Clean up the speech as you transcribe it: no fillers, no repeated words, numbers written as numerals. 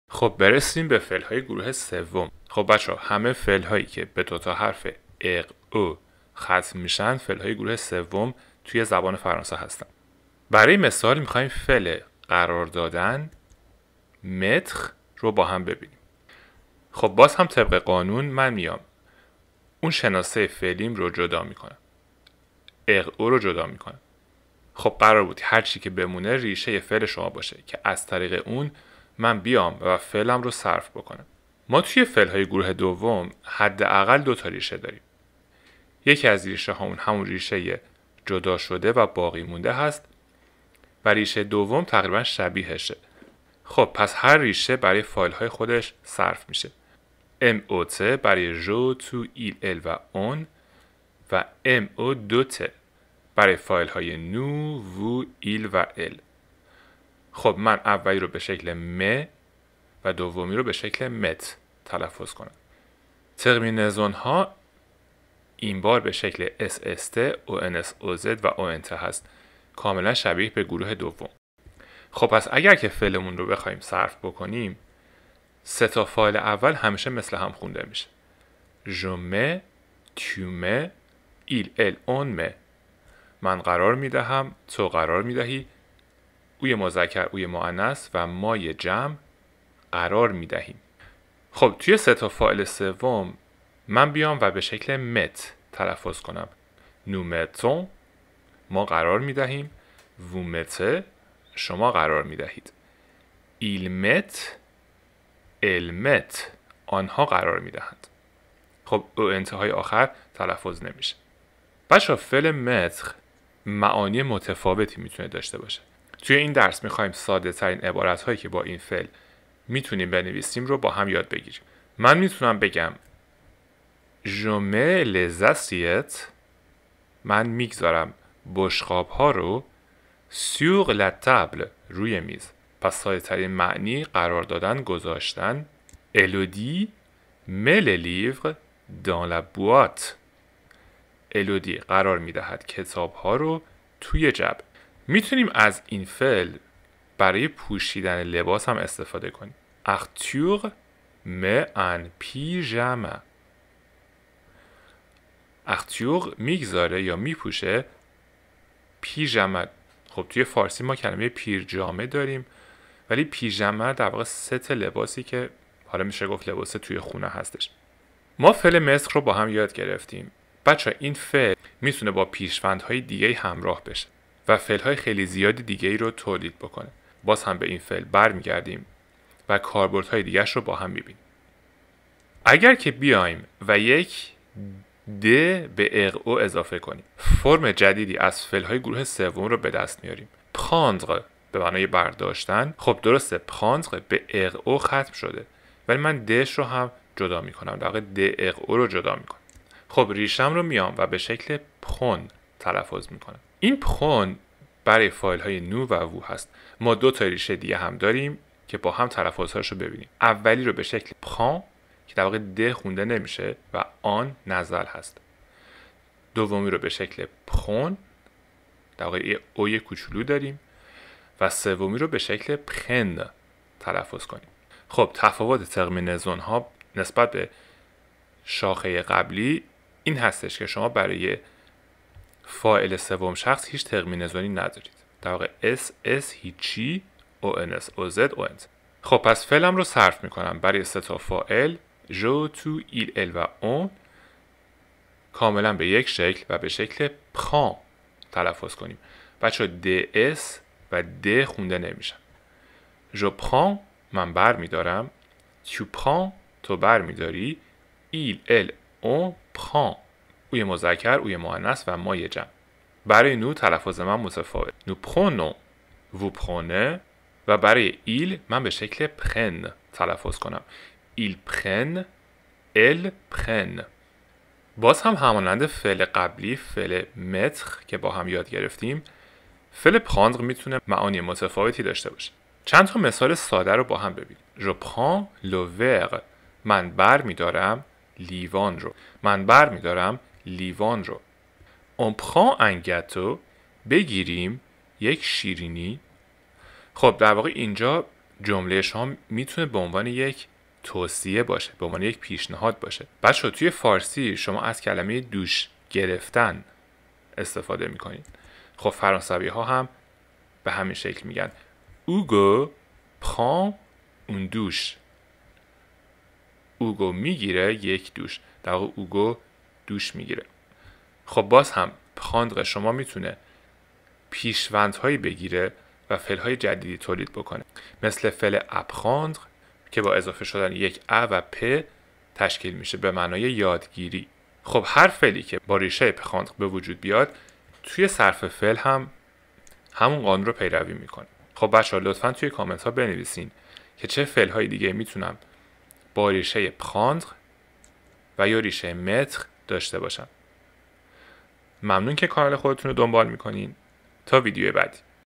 خب برسیم به فعل‌های گروه سوم. خب بچه‌ها همه فعل‌هایی که به دو تا حرف اق او ختم میشن فعل‌های گروه سوم توی زبان فرانسه هستن. برای مثال می‌خوایم فعل قرار دادن متر رو با هم ببینیم. خب باز هم طبق قانون من میام اون شناسه فعلیم رو جدا میکنم. اق او رو جدا میکنم. خب قرار بود هر چی که بمونه ریشه فعل شما باشه که از طریق اون من بیام و فعلم رو صرف بکنم. ما توی فعل‌های گروه دوم حداقل 2 تا ریشه داریم. یکی از ریشه هامون همون ریشه جدا شده و باقی مونده هست و ریشه دوم تقریبا شبیهشه. خب پس هر ریشه برای فایل‌های خودش صرف میشه. MOT برای جو، تو، ایل، ال و اون و MO2T برای فایل‌های نو، وو، ایل و ال. خب من اولی رو به شکل م و دومی رو به شکل مت تلفظ کنم. ترمینزون ها این بار به شکل SST، ONS، OZ و ONT هست. کاملا شبیه به گروه دوم. خب پس اگر که فعلمون رو بخوایم صرف بکنیم 3 تا فایل اول همیشه مثل هم خونده میشه. Je mets، tu mets، il، elle، on met. من قرار میدهم، تو قرار میدهی، اوی مذکر، اوی مؤنث و مای جمع قرار میدهیم. خب توی 3 تا فاعل سوم من بیام و به شکل مت تلفظ کنم. nous mettons، ما قرار میدهیم. vous mettez، شما قرار میدهید. ils mettent، elles mettent، آنها قرار میدهند. خب او انتهای آخر تلفظ نمیشه. بچه فعل متر معانی متفاوتی میتونه داشته باشه. توی این درس میخوایم ساده ترین عبارت هایی که با این فعل میتونیم بنویسیم رو با هم یاد بگیریم. من میتونم بگم Je mets les assiettes، من میگذارم بشقاب ها رو sur la table، روی میز. پس ساده ترین معنی قرار دادن، گذاشتن. Elodie met les livres dans la boîte، الودی قرار میدهد کتاب ها رو توی جعبه. میتونیم از این فعل برای پوشیدن لباس هم استفاده کنیم. Arthur met un pyjama، Arthur میگذاره یا میپوشه پیژامه. خب توی فارسی ما کلمه پیرجامه داریم ولی پیژامه در واقع ست لباسی که حالا میشه گفت لباس توی خونه هستش. ما فعل مسخ رو با هم یاد گرفتیم. بچه این فعل میتونه با پیشوندهای دیگه همراه بشه و فعلهای خیلی زیادی دیگه رو تولید بکنه. باز هم به این فعل برمیگردیم و کاربردهای دیگه‌اش رو با هم میبینیم. اگر که بیایم و یک د به اق او اضافه کنیم فرم جدیدی از فعلهای گروه سوم رو به دست میاریم. prendre به معنای برداشتن. خب درسته prendre به اق او ختم شده ولی من دش رو هم جدا میکنم، در واقع د اق او رو جدا میکنم. خب ریشم رو میام و به شکل پرون تلفظ میکنم. این پرون برای فایل های نو و وو هست. ما 2 تا ریشه دیگه هم داریم که با هم تلفظهاش رو ببینیم. اولی رو به شکل پرون که در واقع د خونده نمیشه و آن نزل هست. دومی رو به شکل پرون، در واقع یه اوی کوچولو داریم و سومی رو به شکل پرن تلفظ کنیم. خب تفاوت ترمینزون ها نسبت به شاخه قبلی این هستش که شما برای فاعل سوم شخص هیچ ترمینزونی ندارید. در واقع اس هیچی، ONS، OZ، ONT. خب پس فعلم رو صرف میکنم برای 3 تا فاعل جو، تو، ایل، ال و اون کاملا به یک شکل و به شکل پران تلفظ کنیم. بچه DS و د خونده نمیشن. Je prends، من بر میدارم. Tu prends، تو بر میداری. Il، elle، on prend، اوی مذکر، اوی مؤنث و مای جمع. برای نو تلفظ من متفاوت. Nous prenons، vous prenez و برای il من به شکل prennent تلفظ کنم. Ils prennent، elles prennent. باز هم همانند فعل قبلی فعل متر که با هم یاد گرفتیم فعل prendre میتونه معانی متفاوتی داشته باشه. چند تا مثال ساده رو با هم ببینیم. Je prends le verre، من بر میدارم لیوان رو. من بر میدارم لیوان رو. On prend un gâteau، بگیریم یک شیرینی. خب در واقع اینجا جمله شما میتونه به عنوان یک توصیه باشه، به عنوان یک پیشنهاد باشه. بچه توی فارسی شما از کلمه دوش گرفتن استفاده میکنید. خب فرانسوی ها هم به همین شکل میگن اوگو prend une douche. اوگو میگیره یک دوش، در واقع اوگو دوش میگیره. خب باز هم prendre شما میتونه پیشوندهایی بگیره و فعلهای جدیدی تولید بکنه، مثل فعل apprendre که با اضافه شدن یک ا و پ تشکیل میشه به معنای یادگیری. خب هر فعلی که با ریشه prendre به وجود بیاد توی صرف فعل هم همون قانون رو پیروی میکنه. خب بچه‌ها لطفاً توی کامنت ها بنویسین که چه فعل‌های دیگه میتونم با ریشه prendre و یا ریشه mettre داشته باشم. ممنون که کانال خودتون رو دنبال میکنین. تا ویدیو بعدی.